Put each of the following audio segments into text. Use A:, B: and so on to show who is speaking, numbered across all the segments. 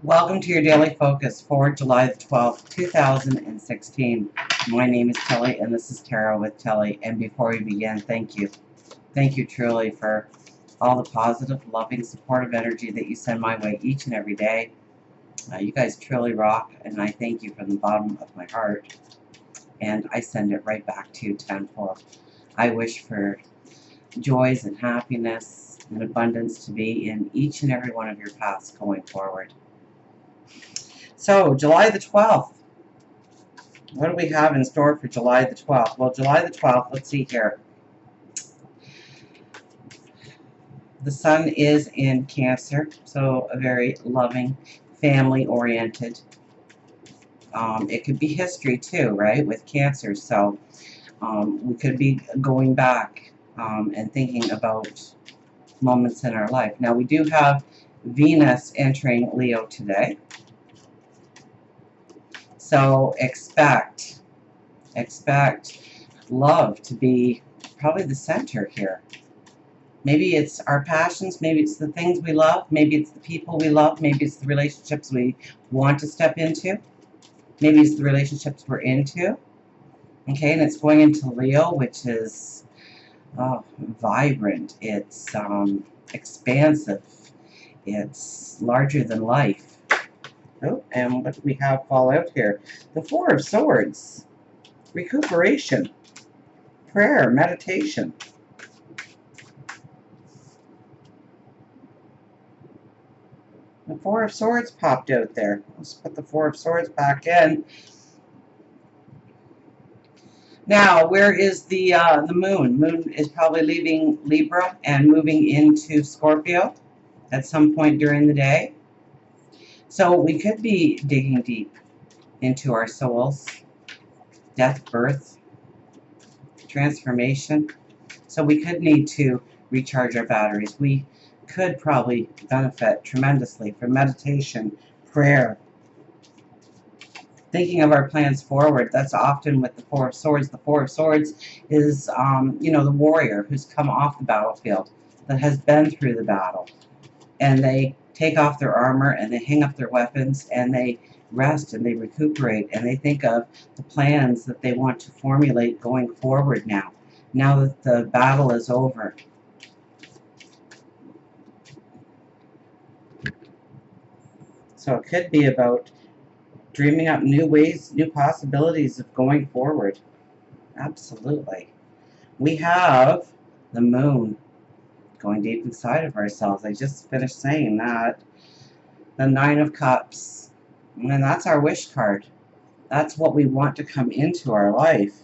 A: Welcome to your daily focus for July the 12th, 2016. My name is Tilly, and this is Tarot with Tilly. And before we begin, thank you. Thank you truly for all the positive, loving, supportive energy that you send my way each and every day. You guys truly rock, and I thank you from the bottom of my heart. And I send it right back to you tenfold. I wish for joys and happiness and abundance to be in each and every one of your paths going forward. So, July the 12th. What do we have in store for July the 12th? Well, July the 12th, let's see here. The sun is in Cancer, so a very loving, family-oriented. It could be history too, right, with Cancer. So we could be going back and thinking about moments in our life. Now, we do have Venus entering Leo today. So expect love to be probably the center here. Maybe it's our passions, maybe it's the things we love, maybe it's the people we love, maybe it's the relationships we want to step into, maybe it's the relationships we're into. Okay, and it's going into Leo, which is vibrant, it's expansive, it's larger than life. Oh, and what do we have fall out here? The Four of Swords. Recuperation. Prayer. Meditation. The Four of Swords popped out there. Let's put the Four of Swords back in. Now, where is the moon? Moon is probably leaving Libra and moving into Scorpio at some point during the day. So we could be digging deep into our souls, death, birth, transformation. So we could need to recharge our batteries. We could probably benefit tremendously from meditation, prayer, thinking of our plans forward. That's often with the Four of Swords. The Four of Swords is, the warrior who's come off the battlefield, that has been through the battle, and they take off their armor and they hang up their weapons and they rest and they recuperate and they think of the plans that they want to formulate going forward now that the battle is over. So it could be about dreaming up new ways, new possibilities of going forward. Absolutely. We have the moon going deep inside of ourselves. I just finished saying that. The Nine of Cups. And that's our wish card. That's what we want to come into our life.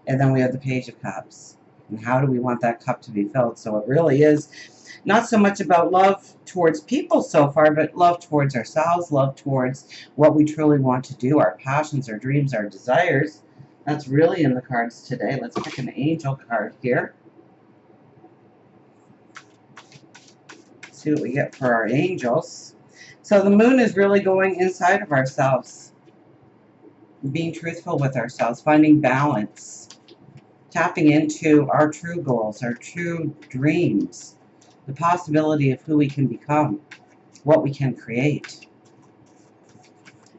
A: And then we have the Page of Cups. And how do we want that cup to be filled? So it really is not so much about love towards people so far, but love towards ourselves, love towards what we truly want to do, our passions, our dreams, our desires. That's really in the cards today. Let's pick an angel card here. See what we get for our angels. So the moon is really going inside of ourselves, being truthful with ourselves, finding balance, tapping into our true goals, our true dreams, the possibility of who we can become, what we can create.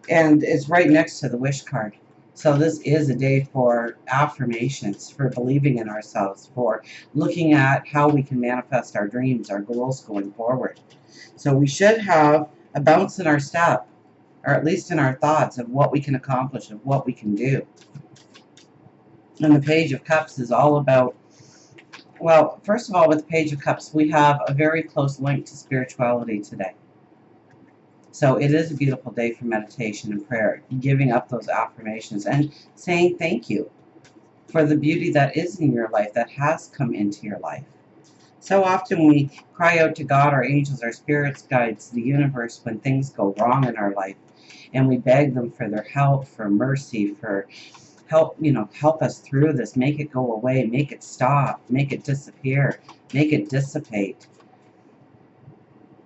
A: And it's right next to the wish card. So this is a day for affirmations, for believing in ourselves, for looking at how we can manifest our dreams, our goals going forward. So we should have a bounce in our step, or at least in our thoughts of what we can accomplish, of what we can do. And the Page of Cups is all about, well, first of all, with the Page of Cups, we have a very close link to spirituality today. So it is a beautiful day for meditation and prayer, giving up those affirmations and saying thank you for the beauty that is in your life, that has come into your life. So often we cry out to God, our angels, our spirits, guides, the universe when things go wrong in our life. And we beg them for their help, for mercy, for help, help us through this. Make it go away. Make it stop. Make it disappear. Make it dissipate.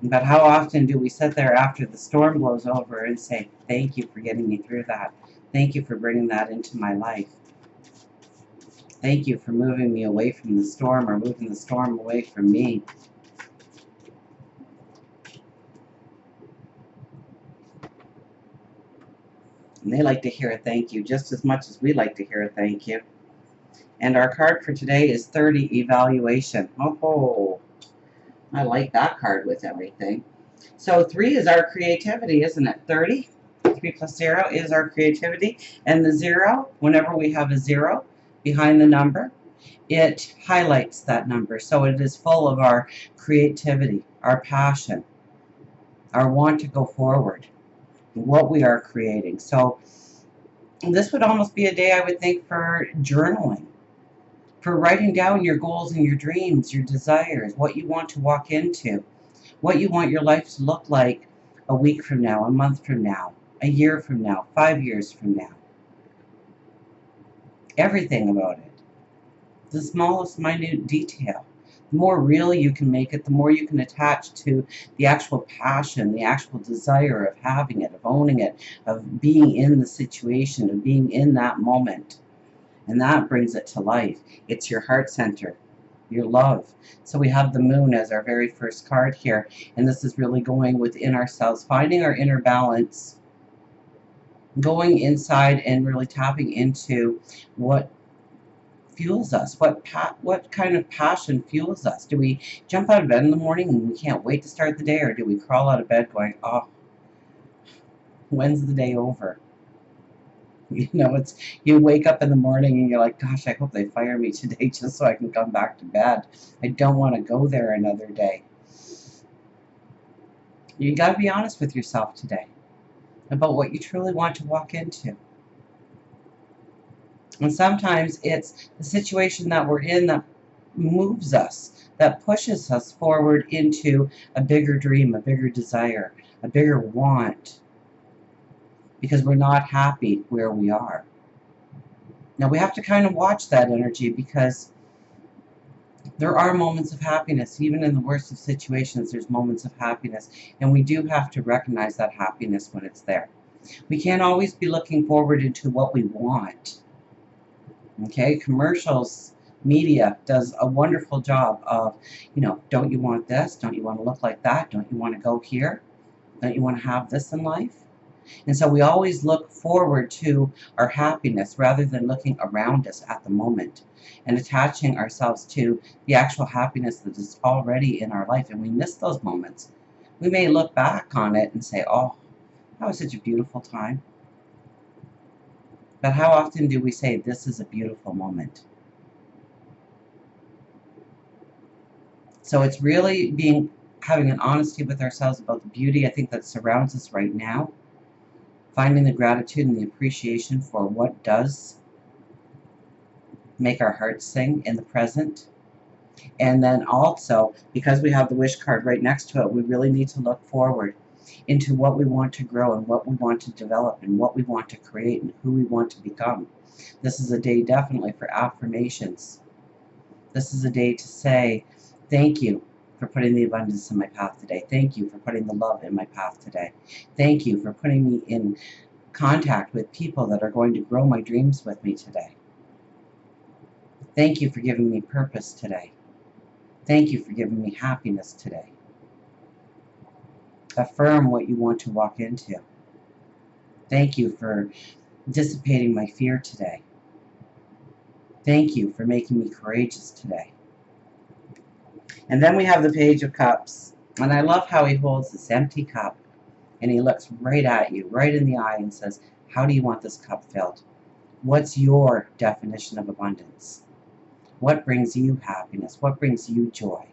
A: But how often do we sit there after the storm blows over and say, thank you for getting me through that. Thank you for bringing that into my life. Thank you for moving me away from the storm, or moving the storm away from me. And they like to hear a thank you just as much as we like to hear a thank you. And our card for today is 30, evaluation. Oh, I like that card with everything. So 3 is our creativity, isn't it? 30, 3 plus 0 is our creativity. And the 0, whenever we have a 0 behind the number, it highlights that number. So it is full of our creativity, our passion, our want to go forward, what we are creating. So this would almost be a day, I would think, for journaling, for writing down your goals and your dreams, your desires, what you want to walk into, what you want your life to look like a week from now, a month from now, a year from now, 5 years from now. Everything about it. The smallest minute detail. The more real you can make it, the more you can attach to the actual passion, the actual desire of having it, of owning it, of being in the situation, of being in that moment. And that brings it to life. It's your heart center, your love. So we have the moon as our very first card here. And this is really going within ourselves, finding our inner balance, going inside and really tapping into what fuels us, what kind of passion fuels us. Do we jump out of bed in the morning and we can't wait to start the day, or do we crawl out of bed going, oh, when's the day over? You know, it's, you wake up in the morning and you're like, gosh, I hope they fire me today just so I can come back to bed. I don't want to go there another day. You got to be honest with yourself today about what you truly want to walk into. And sometimes it's the situation that we're in that moves us, that pushes us forward into a bigger dream, a bigger desire, a bigger want, because we're not happy where we are. Now we have to kind of watch that energy, because there are moments of happiness. Even in the worst of situations, there's moments of happiness, and we do have to recognize that happiness when it's there. We can't always be looking forward into what we want. Okay, commercials, media does a wonderful job of, you know, don't you want this? Don't you want to look like that? Don't you want to go here? Don't you want to have this in life? And so we always look forward to our happiness rather than looking around us at the moment and attaching ourselves to the actual happiness that is already in our life. And we miss those moments. We may look back on it and say, oh, that was such a beautiful time. But how often do we say, this is a beautiful moment? So it's really having an honesty with ourselves about the beauty, I think, that surrounds us right now. Finding the gratitude and the appreciation for what does make our hearts sing in the present. And then also, because we have the wish card right next to it, we really need to look forward into what we want to grow and what we want to develop and what we want to create and who we want to become. This is a day definitely for affirmations. This is a day to say, thank you for putting the abundance in my path today. Thank you for putting the love in my path today. Thank you for putting me in contact with people that are going to grow my dreams with me today. Thank you for giving me purpose today. Thank you for giving me happiness today. Affirm what you want to walk into. Thank you for dissipating my fear today. Thank you for making me courageous today. And then we have the Page of Cups. And I love how he holds this empty cup and he looks right at you, right in the eye, and says, how do you want this cup filled? What's your definition of abundance? What brings you happiness? What brings you joy?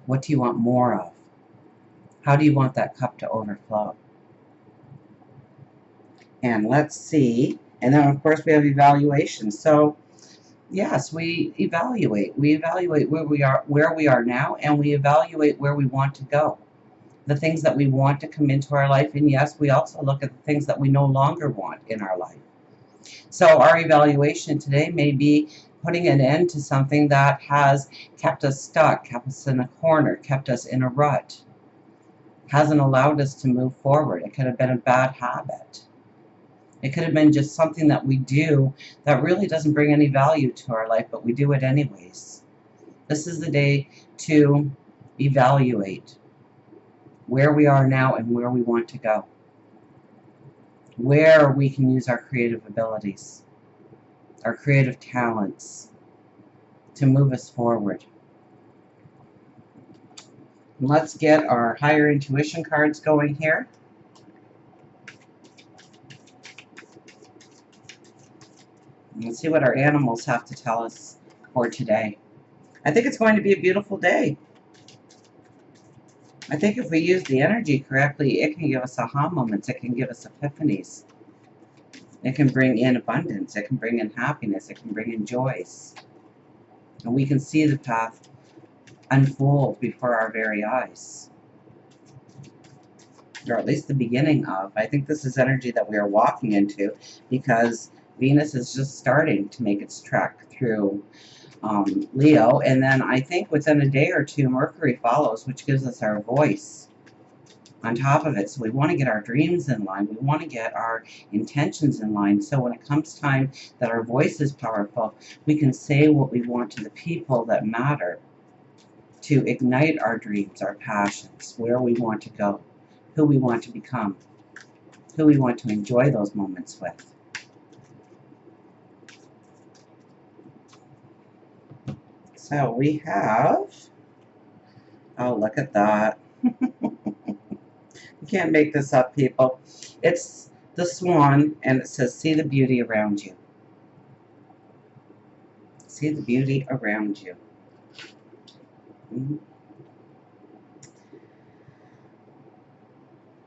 A: What do you want more of? How do you want that cup to overflow? And let's see. And then, of course, we have evaluation. So, yes, we evaluate. We evaluate where we are now, and we evaluate where we want to go. The things that we want to come into our life, and yes, we also look at the things that we no longer want in our life. So our evaluation today may be putting an end to something that has kept us stuck, kept us in a corner, kept us in a rut, hasn't allowed us to move forward. It could have been a bad habit. It could have been just something that we do that really doesn't bring any value to our life, but we do it anyways. This is the day to evaluate where we are now and where we want to go. where we can use our creative abilities, our creative talents to move us forward. And let's get our higher intuition cards going here. And let's see what our animals have to tell us for today. I think it's going to be a beautiful day. I think if we use the energy correctly, it can give us aha moments. It can give us epiphanies. It can bring in abundance. It can bring in happiness. It can bring in joys. And we can see the path unfold before our very eyes. Or at least the beginning of. I think this is energy that we are walking into because Venus is just starting to make its trek through Leo, and then I think within a day or two Mercury follows, which gives us our voice on top of it. So we want to get our dreams in line, we want to get our intentions in line, so when it comes time that our voice is powerful, we can say what we want to the people that matter, to ignite our dreams, our passions, where we want to go, who we want to become, who we want to enjoy those moments with. So we have, oh, look at that. You can't make this up, people. It's the Swan, and it says, see the beauty around you. See the beauty around you.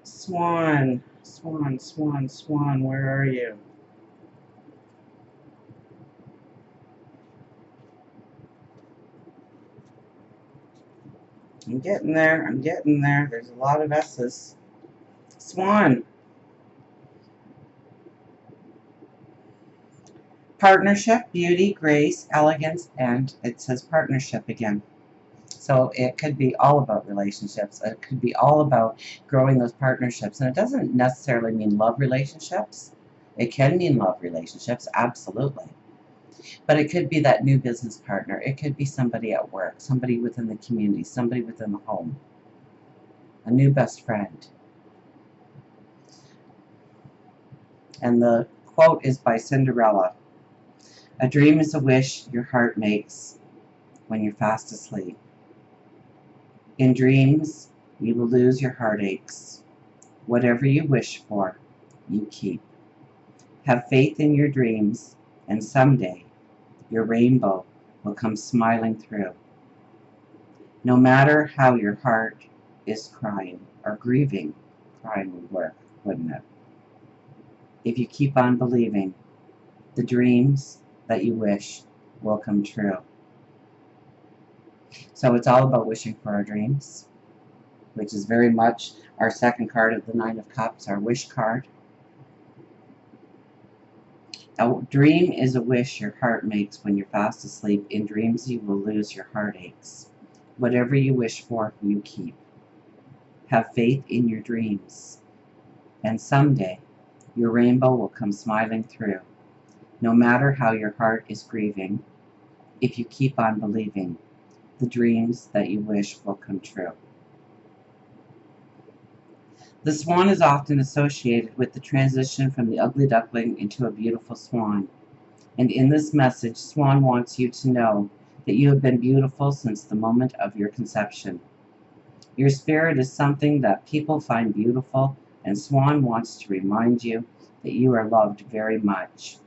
A: Swan, Swan, Swan, Swan, where are you? I'm getting there. I'm getting there. There's a lot of S's. Swan. Partnership, beauty, grace, elegance, and it says partnership again. So it could be all about relationships. It could be all about growing those partnerships. And it doesn't necessarily mean love relationships. It can mean love relationships, absolutely. But it could be that new business partner. It could be somebody at work, somebody within the community, somebody within the home, a new best friend. And the quote is by Cinderella. A dream is a wish your heart makes when you're fast asleep. In dreams, you will lose your heartaches. Whatever you wish for, you keep. Have faith in your dreams, and someday your rainbow will come smiling through. No matter how your heart is crying or grieving, crying would work, wouldn't it? If you keep on believing, the dreams that you wish will come true. So it's all about wishing for our dreams, which is very much our second card of the Nine of Cups, our wish card. A dream is a wish your heart makes when you're fast asleep. In dreams you will lose your heartaches. Whatever you wish for, you keep. Have faith in your dreams, and someday your rainbow will come smiling through. No matter how your heart is grieving, if you keep on believing, the dreams that you wish will come true. The swan is often associated with the transition from the ugly duckling into a beautiful swan. And in this message, Swan wants you to know that you have been beautiful since the moment of your conception. Your spirit is something that people find beautiful, and Swan wants to remind you that you are loved very much.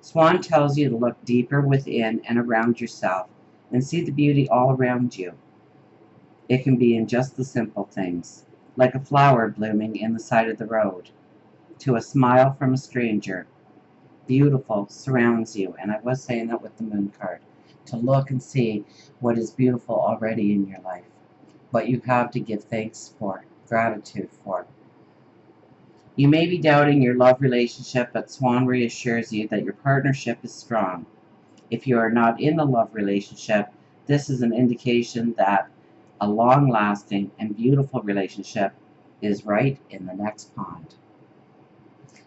A: Swan tells you to look deeper within and around yourself and see the beauty all around you. It can be in just the simple things, like a flower blooming in the side of the road, to a smile from a stranger. Beautiful surrounds you, and I was saying that with the moon card, to look and see what is beautiful already in your life, what you have to give thanks for, gratitude for. You may be doubting your love relationship, but Swan reassures you that your partnership is strong. If you are not in a love relationship, this is an indication that a long-lasting and beautiful relationship is right in the next pond.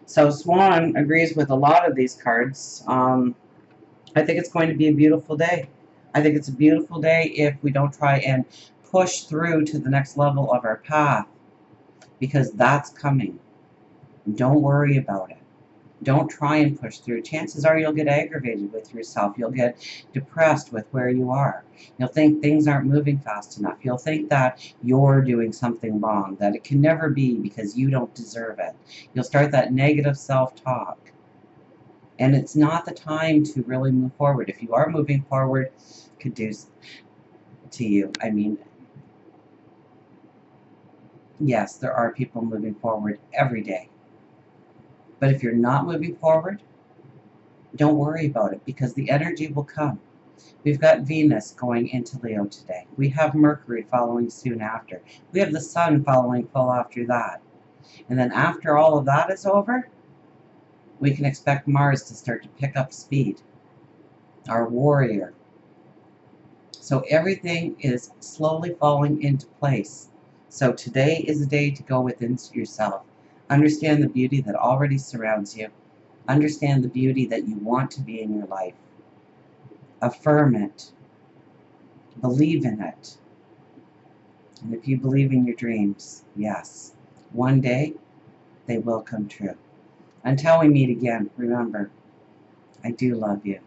A: So Swan agrees with a lot of these cards. I think it's going to be a beautiful day. I think it's a beautiful day if we don't try and push through to the next level of our path, because that's coming. Don't worry about it. Don't try and push through. Chances are you'll get aggravated with yourself. You'll get depressed with where you are. You'll think things aren't moving fast enough. You'll think that you're doing something wrong, that it can never be because you don't deserve it. You'll start that negative self-talk. And it's not the time to really move forward. If you are moving forward, could do to you. I mean, yes, there are people moving forward every day. But if you're not moving forward, don't worry about it because the energy will come. We've got Venus going into Leo today. We have Mercury following soon after. We have the Sun following full after that. And then after all of that is over, we can expect Mars to start to pick up speed. Our warrior. So everything is slowly falling into place. So today is a day to go within yourself. Understand the beauty that already surrounds you. Understand the beauty that you want to be in your life. Affirm it. Believe in it. And if you believe in your dreams, yes, one day they will come true. Until we meet again, remember, I do love you.